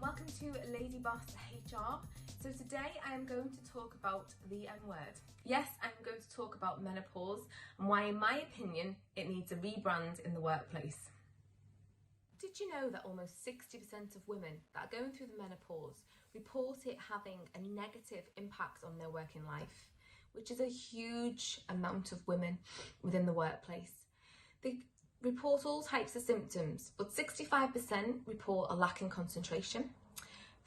welcome to Lady Boss HR. So today I am going to talk about the M word. Yes, I'm going to talk about menopause and why, in my opinion, it needs a rebrand in the workplace. Did you know that almost 60% of women that are going through the menopause report it having a negative impact on their working life, which is a huge amount of women within the workplace? They report all types of symptoms, but 65% report a lack in concentration.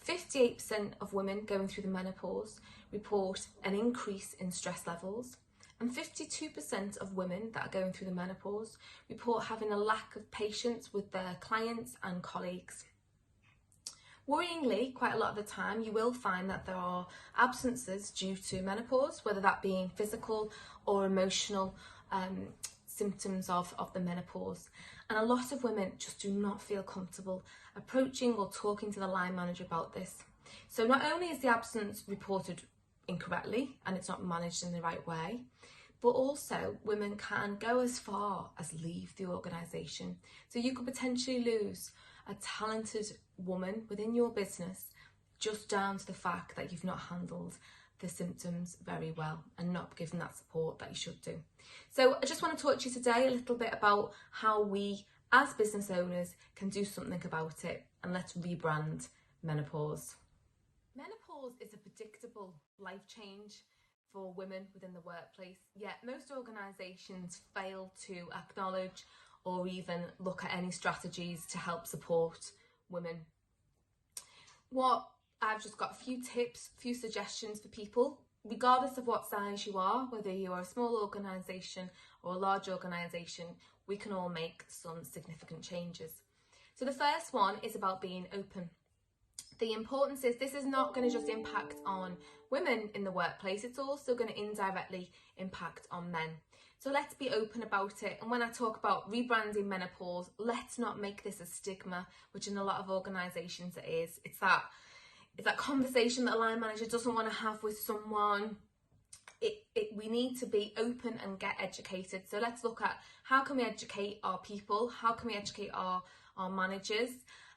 58% of women going through the menopause report an increase in stress levels. And 52% of women that are going through the menopause report having a lack of patience with their clients and colleagues. Worryingly, quite a lot of the time, you will find that there are absences due to menopause, whether that being physical or emotional symptoms of the menopause. And a lot of women just do not feel comfortable approaching or talking to the line manager about this. So not only is the absence reported incorrectly and it's not managed in the right way, but also women can go as far as leave the organisation. So you could potentially lose a talented woman within your business just down to the fact that you've not handled the symptoms very well and not given that support that you should do. So I just want to talk to you today a little bit about how we as business owners can do something about it, and let's rebrand menopause. Menopause is a predictable life change for women within the workplace, yet most organisations fail to acknowledge or even look at any strategies to help support women. I've just got a few tips, a few suggestions for people, regardless of what size you are, whether you are a small organisation or a large organisation, we can all make some significant changes. So the first one is about being open. The importance is this is not going to just impact on women in the workplace, it's also going to indirectly impact on men. So let's be open about it. And when I talk about rebranding menopause, let's not make this a stigma, which in a lot of organisations it is. It's that conversation that a line manager doesn't want to have with someone. We need to be open and get educated. So let's look at how can we educate our people, how can we educate our managers.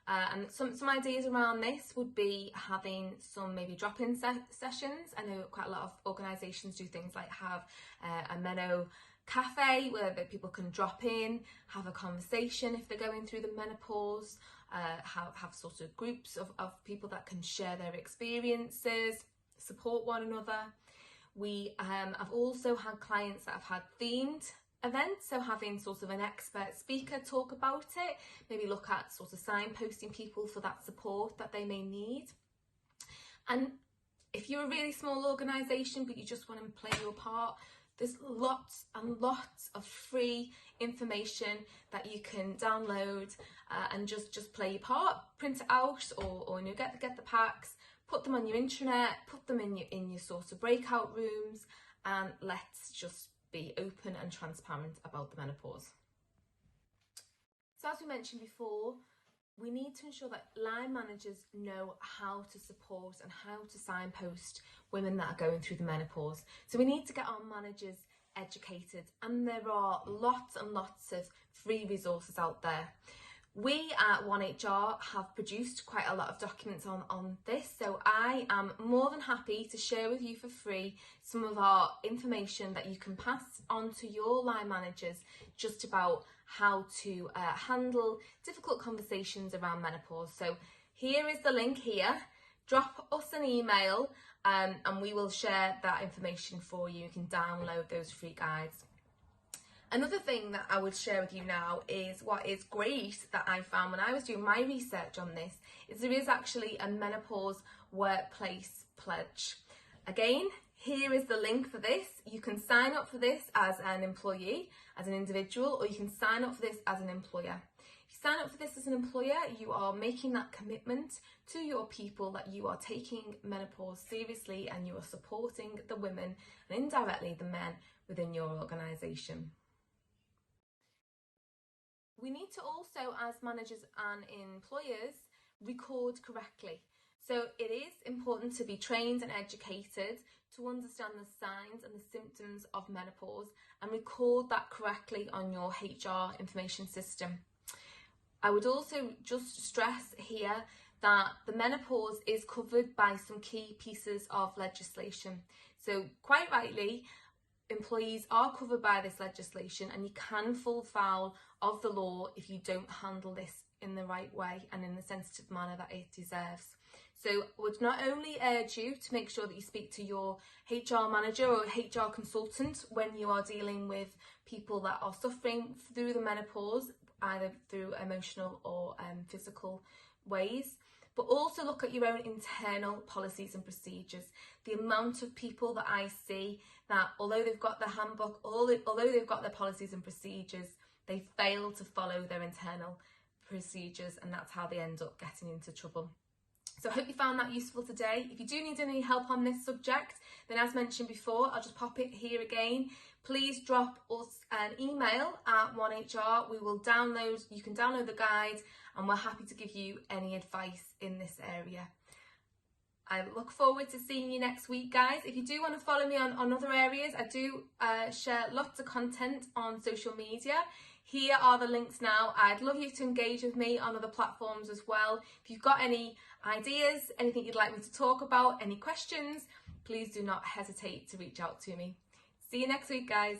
And some ideas around this would be having some maybe drop-in sessions. I know quite a lot of organisations do things like have a Meno cafe where people can drop in, have a conversation if they're going through the menopause, have sort of groups of people that can share their experiences, support one another. We have also had clients that have had themed events, so having sort of an expert speaker talk about it, maybe look at sort of signposting people for that support that they may need. And if you're a really small organisation but you just want to play your part, there's lots and lots of free information that you can download and just play your part, print it out, or get the packs, put them on your intranet, put them in your sort of breakout rooms, and let's just be open and transparent about the menopause. So as we mentioned before, we need to ensure that line managers know how to support and how to signpost women that are going through the menopause. So we need to get our managers educated, and there are lots and lots of free resources out there. We at 1HR have produced quite a lot of documents on this, so I am more than happy to share with you for free some of our information that you can pass on to your line managers just about how to handle difficult conversations around menopause. So here is the link here. Drop us an email and we will share that information for you. You can download those free guides. Another thing that I would share with you now is what is great that I found when I was doing my research on this is there is actually a menopause workplace pledge. Again, here is the link for this. You can sign up for this as an employee, as an individual, or you can sign up for this as an employer. If you sign up for this as an employer, you are making that commitment to your people that you are taking menopause seriously and you are supporting the women and indirectly the men within your organisation. We need to also, as managers and employers, record correctly. So it is important to be trained and educated to understand the signs and the symptoms of menopause and record that correctly on your HR information system. I would also just stress here that the menopause is covered by some key pieces of legislation. So quite rightly, employees are covered by this legislation, and you can fall foul of the law if you don't handle this in the right way and in the sensitive manner that it deserves. So I would not only urge you to make sure that you speak to your HR manager or HR consultant when you are dealing with people that are suffering through the menopause, either through emotional or physical ways, but also look at your own internal policies and procedures. The amount of people that I see that, although they've got their handbook, although they've got their policies and procedures, they fail to follow their internal procedures, and that's how they end up getting into trouble. So I hope you found that useful today. If you do need any help on this subject, then as mentioned before, I'll just pop it here again. Please drop us an email at 1HR. You can download the guide, and we're happy to give you any advice in this area. I look forward to seeing you next week, guys. If you do want to follow me on other areas, I do share lots of content on social media. Here are the links now. I'd love you to engage with me on other platforms as well. If you've got any ideas, anything you'd like me to talk about, any questions, please do not hesitate to reach out to me. See you next week, guys.